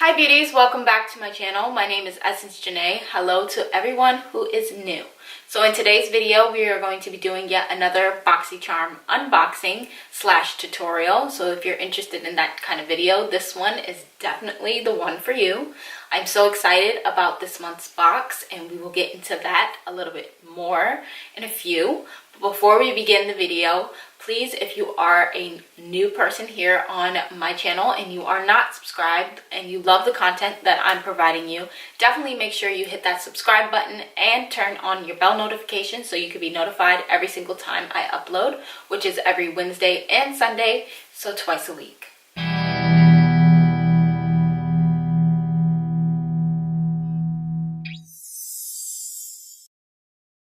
Hi beauties, welcome back to my channel. My name is Essence-CNIHGCUP. Hello to everyone who is new. So in today's video, we are going to be doing yet another Boxycharm unboxing / tutorial. So if you're interested in that kind of video, this one is definitely the one for you. I'm so excited about this month's box, and we will get into that a little bit more in a few. But before we begin the video, please, if you are a new person here on my channel and you are not subscribed and you love the content that I'm providing you, definitely make sure you hit that subscribe button and turn on your bell notification so you can be notified every single time I upload, which is every Wednesday and Sunday, so twice a week.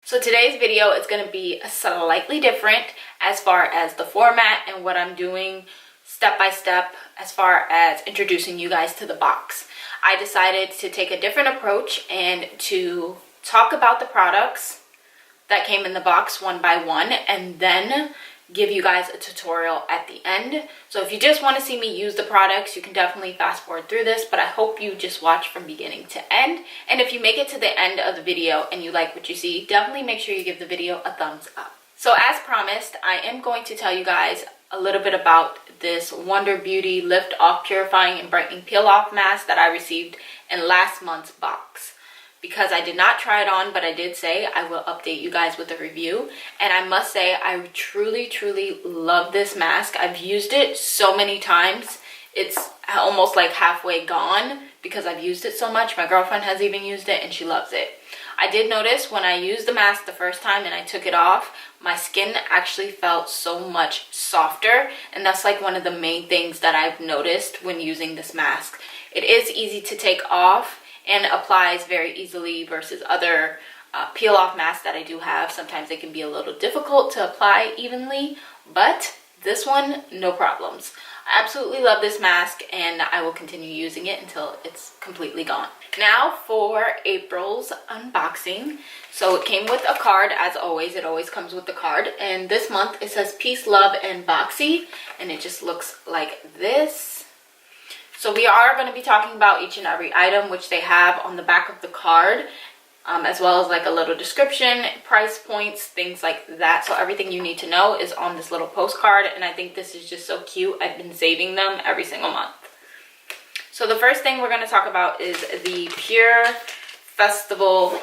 So today's video is going to be slightly different as far as the format and what I'm doing step by step as far as introducing you guys to the box. I decided to take a different approach and to talk about the products that came in the box one by one, and then give you guys a tutorial at the end. So if you just want to see me use the products, you can definitely fast forward through this, but I hope you just watch from beginning to end. And if you make it to the end of the video and you like what you see, definitely make sure you give the video a thumbs up. So as promised, I am going to tell you guys a little bit about this Wonder Beauty Lift Off Purifying and Brightening Peel Off Mask that I received in last month's box. Because I did not try it on, but I did say I will update you guys with a review. And I must say, I truly love this mask. I've used it so many times. It's almost like halfway gone because I've used it so much. My girlfriend has even used it and she loves it. I did notice when I used the mask the first time and I took it off, my skin actually felt so much softer. And that's like one of the main things that I've noticed when using this mask. It is easy to take off and applies very easily versus other peel off masks that I do have. Sometimes they can be a little difficult to apply evenly, but this one, no problems. I absolutely love this mask and I will continue using it until it's completely gone. Now for April's unboxing. So it came with a card, as always. It always comes with the card, and this month it says peace, love, and Boxy, and it just looks like this. So we are going to be talking about each and every item, which they have on the back of the card, as well as like a little description, price points, things like that. So everything you need to know is on this little postcard, and I think this is just so cute. I've been saving them every single month. So the first thing we're going to talk about is the Pure Festival.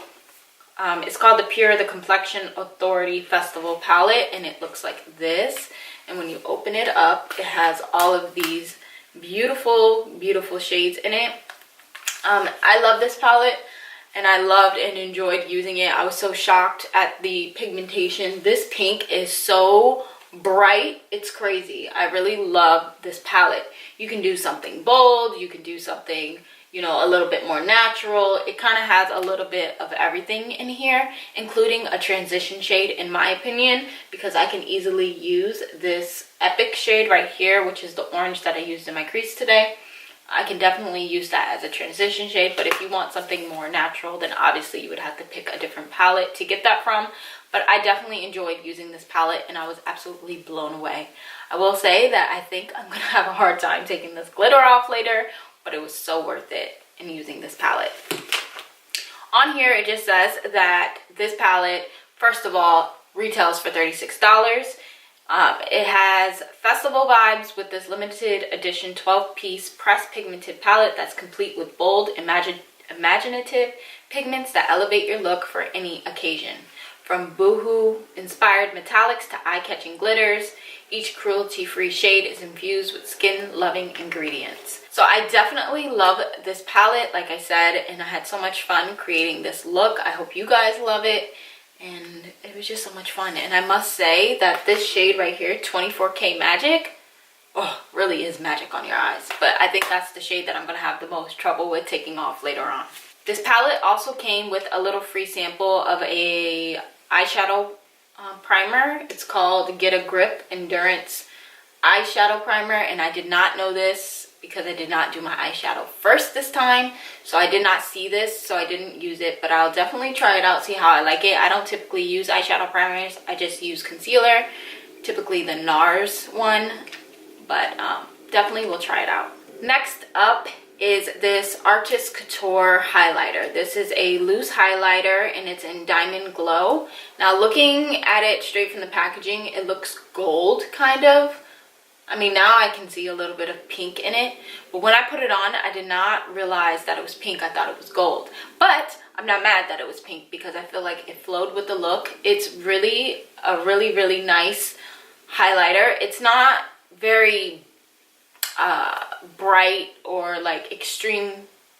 It's called the Pure the Complexion Authority Festival Palette, and it looks like this. And when you open it up, it has all of these beautiful shades in it. I love this palette and I loved and enjoyed using it. I was so shocked at the pigmentation. This pink is so bright, it's crazy. I really love this palette. You can do something bold, you can do something, you know, a little bit more natural. It kind of has a little bit of everything in here, including a transition shade in my opinion, because I can easily use this Epic shade right here, which is the orange that I used in my crease today. I can definitely use that as a transition shade, but if you want something more natural, then obviously you would have to pick a different palette to get that from. But I definitely enjoyed using this palette and I was absolutely blown away. I will say that I think I'm gonna have a hard time taking this glitter off later, but it was so worth it in using this palette. On here it just says that this palette, first of all, retails for $36. It has festival vibes with this limited edition 12-piece pressed pigmented palette that's complete with bold, imaginative pigments that elevate your look for any occasion. From boohoo inspired metallics to eye-catching glitters, each cruelty-free shade is infused with skin-loving ingredients. So I definitely love this palette, like I said, and I had so much fun creating this look. I hope you guys love it. And it was just so much fun. And I must say that this shade right here, 24K Magic, oh, really is magic on your eyes. But I think that's the shade that I'm going to have the most trouble with taking off later on. This palette also came with a little free sample of a eyeshadow primer. It's called Get a Grip Endurance Eyeshadow Primer. And I did not know this because I did not do my eyeshadow first this time, so I did not see this, so I didn't use it, but I'll definitely try it out, see how I like it. I don't typically use eyeshadow primers, I just use concealer, typically the NARS one, but definitely will try it out. Next up is this Artist Couture highlighter. This is a loose highlighter and it's in Diamond Glow. Now looking at it straight from the packaging, it looks gold kind of. I mean, now I can see a little bit of pink in it, but when I put it on, I did not realize that it was pink. I thought it was gold, but I'm not mad that it was pink because I feel like it flowed with the look. It's really a really nice highlighter. It's not very bright or like extreme,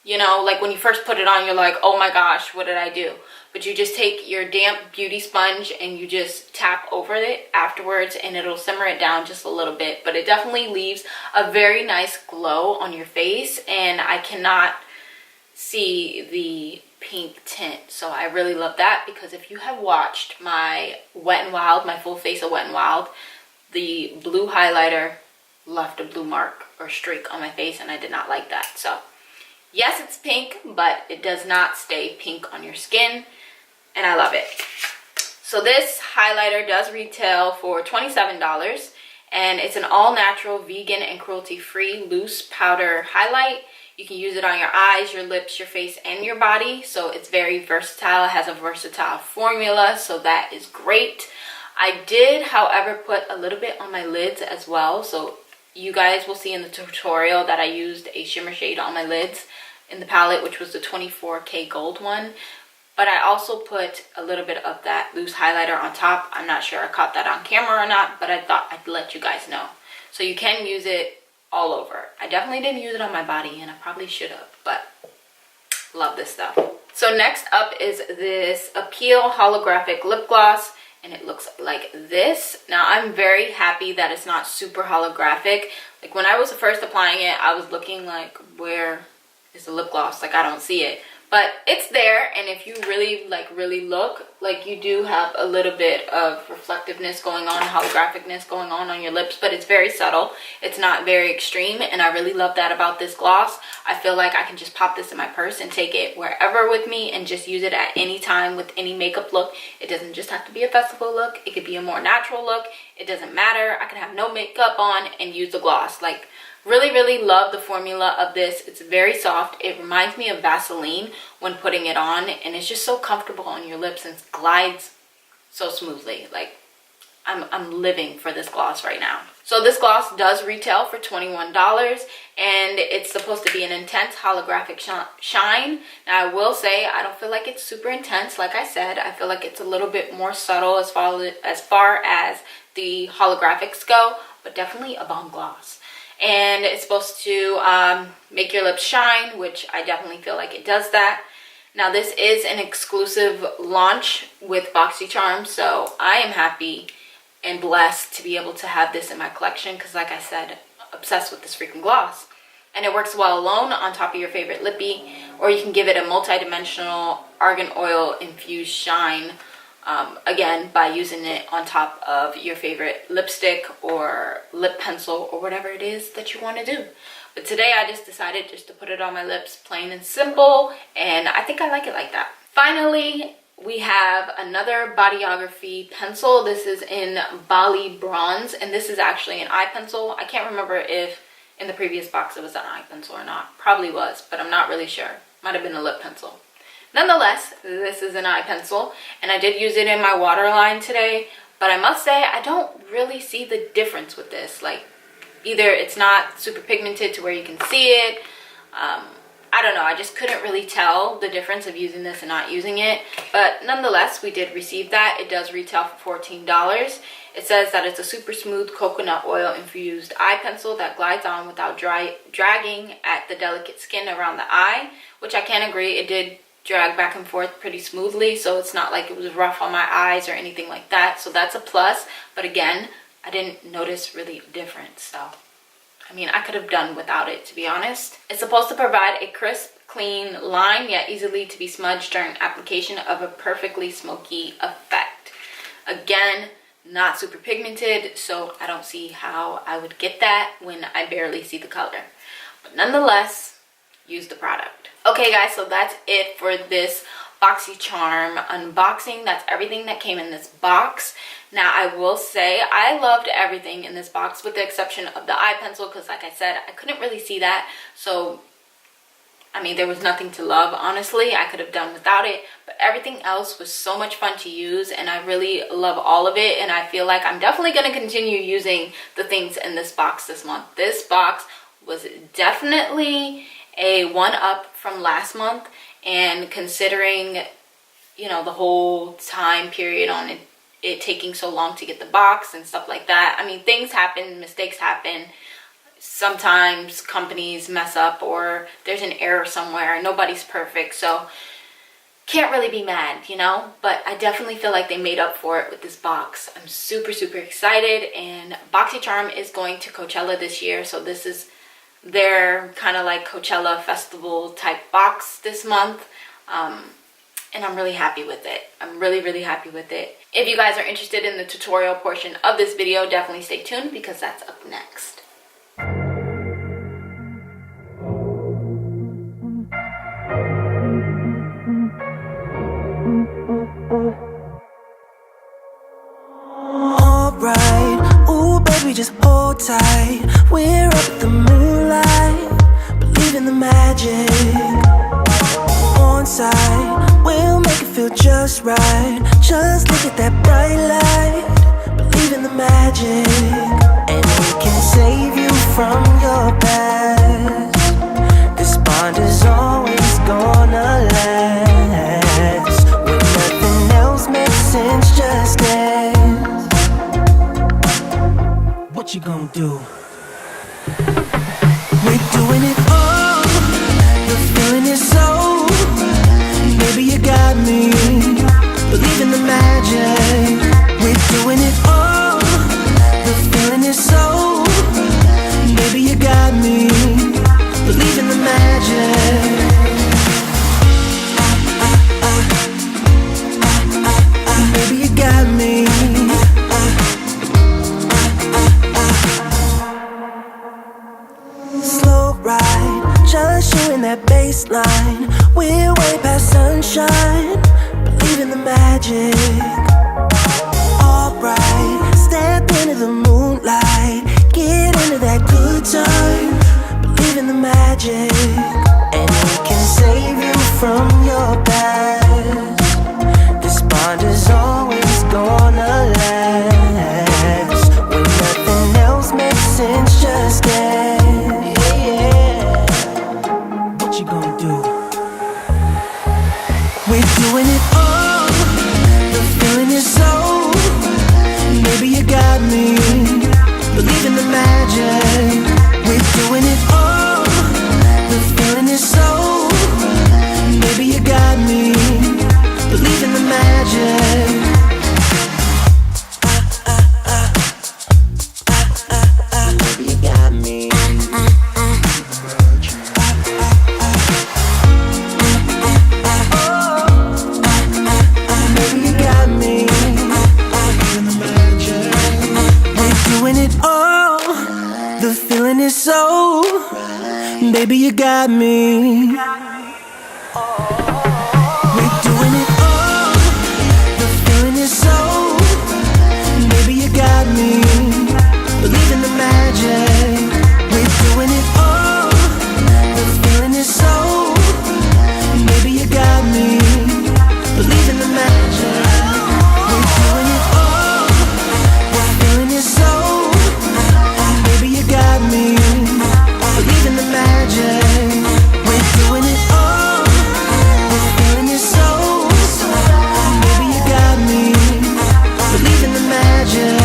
you know, like when you first put it on, you're like, oh my gosh, what did I do? But you just take your damp beauty sponge and you just tap over it afterwards and it'll simmer it down just a little bit. But it definitely leaves a very nice glow on your face, and I cannot see the pink tint. So I really love that, because if you have watched my Wet n Wild, my full face of Wet n Wild, the blue highlighter left a blue mark or streak on my face, and I did not like that. So yes, it's pink, but it does not stay pink on your skin, and I love it. So this highlighter does retail for $27, and it's an all-natural, vegan, and cruelty-free loose powder highlight. You can use it on your eyes, your lips, your face, and your body. So it's very versatile. It has a versatile formula, so that is great. I did, however, put a little bit on my lids as well. So you guys will see in the tutorial that I used a shimmer shade on my lids in the palette, which was the 24K Gold one. But I also put a little bit of that loose highlighter on top. I'm not sure I caught that on camera or not, but I thought I'd let you guys know. So you can use it all over. I definitely didn't use it on my body, and I probably should have, but love this stuff. So next up is this Appeal holographic lip gloss, and it looks like this. Now I'm very happy that it's not super holographic. Like when I was first applying it, I was looking like, where is the lip gloss? Like I don't see it. But it's there, and if you really look, like you do have a little bit of reflectiveness going on, holographicness going on your lips, but it's very subtle. It's not very extreme, and I really love that about this gloss. I feel like I can just pop this in my purse and take it wherever with me and just use it at any time with any makeup look. It doesn't just have to be a festival look. It could be a more natural look. It doesn't matter. I can have no makeup on and use the gloss. Like, really love the formula of this. It's very soft. It reminds me of Vaseline when putting it on, and it's just so comfortable on your lips and glides so smoothly. Like I'm living for this gloss right now. So this gloss does retail for $21, and it's supposed to be an intense holographic shine. Now I will say I don't feel like it's super intense. Like I said, I feel like it's a little bit more subtle as far as the holographics go, but definitely a bomb gloss. And it's supposed to make your lips shine, which I definitely feel like it does that. Now this is an exclusive launch with Boxycharm, so I am happy and blessed to be able to have this in my collection, because like I said, obsessed with this freaking gloss. And it works well alone on top of your favorite lippy, or you can give it a multi-dimensional argan oil infused shine, again, by using it on top of your favorite lipstick or lip pencil or whatever it is that you want to do. But today I just decided just to put it on my lips, plain and simple, and I think I like it like that. Finally, we have another Bodyography pencil. This is in Bali Bronze, and this is actually an eye pencil. I can't remember if in the previous box it was an eye pencil or not. Probably was, but I'm not really sure. Might have been a lip pencil. Nonetheless, this is an eye pencil, and I did use it in my waterline today, but I must say I don't really see the difference with this. Like, either it's not super pigmented to where you can see it, I don't know, I just couldn't really tell the difference of using this and not using it. But nonetheless, we did receive that. It does retail for $14. It says that it's a super smooth coconut oil infused eye pencil that glides on without dragging at the delicate skin around the eye, which I can agree, it did drag back and forth pretty smoothly, so it's not like it was rough on my eyes or anything like that, so that's a plus. But again, I didn't notice really a difference, so I mean, I could have done without it, to be honest. It's supposed to provide a crisp, clean line, yet easily to be smudged during application of a perfectly smoky effect. Again, not super pigmented, so I don't see how I would get that when I barely see the color. But nonetheless, use the product. Okay guys, so that's it for this Boxycharm unboxing. That's everything that came in this box. Now I will say I loved everything in this box with the exception of the eye pencil, because like I said, I couldn't really see that. So I mean, there was nothing to love, honestly. I could have done without it, but everything else was so much fun to use, and I really love all of it, and I feel like I'm definitely going to continue using the things in this box this month. This box was definitely a one-up from last month, and considering, you know, the whole time period on it taking so long to get the box and stuff like that. I mean, things happen, mistakes happen. Sometimes companies mess up or there's an error somewhere. Nobody's perfect, so can't really be mad, you know? But I definitely feel like they made up for it with this box. I'm super, super excited, and Boxycharm is going to Coachella this year, so this is their kind of like Coachella festival type box this month. And I'm really happy with it. I'm really, really happy with it. If you guys are interested in the tutorial portion of this video, definitely stay tuned because that's up next. Alright, ooh baby, just hold tight. We're up in the moonlight, believe in the magic. On side, we'll make it feel just right. Just look at that bright light, believe in the magic. And we can save you from your past. This bond is always gonna last. When nothing else makes sense, just dance. What you gonna do? We're doing it all. The feeling is so. Baby, you got me. Believe in the magic. We're doing it all. The feeling is so. Baby, you got me. Believe in the magic. Baby, you got me. Slow ride, just you in that baseline. We're way past sunshine. Believe in the magic. Alright, step into the moonlight. Get into that good time. Believe in the magic. And we can save you from your past. This bond is always gonna last. When nothing else makes sense, just dance. Yeah. What you gonna do? We're doing it all. The feeling is so. Baby, you got me. Believe in the magic. We're doing it all. The feeling is so. Baby, you got me. Believe in the magic. Baby, you got me. Baby, you got me. We're doing it all. The feeling is so. Baby, you got me. We're doing it all. The feeling is so. Baby, you got me. Believe in the magic. We're doing it all. The feeling is so. Baby, you got me. Believe in the magic. We're doing it all. The feeling is so. Baby, you got me. Believe in the magic. We're doing it all. The feeling is so. Baby, you got me. Believe in the magic.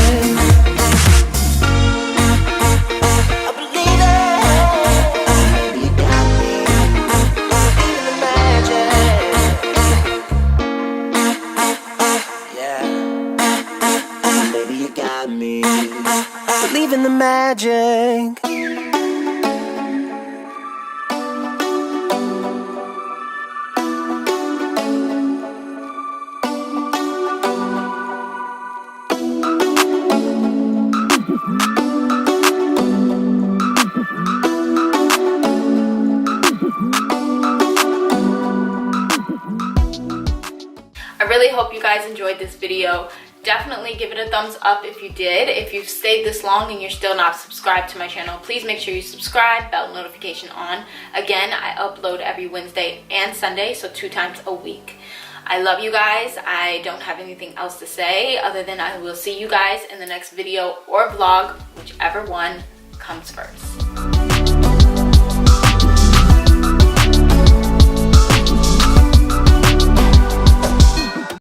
I believe it. Baby, you got me. Believe in the magic. Yeah. Baby, you got me. Believe in the magic. I really hope you guys enjoyed this video. definitely give it a thumbs up if you did. If you've stayed this long and you're still not subscribed to my channel, please make sure you subscribe, bell notification on. Again, I upload every Wednesday and Sunday, so 2 times a week. I love you guys. I don't have anything else to say other than I will see you guys in the next video or vlog, whichever one comes first.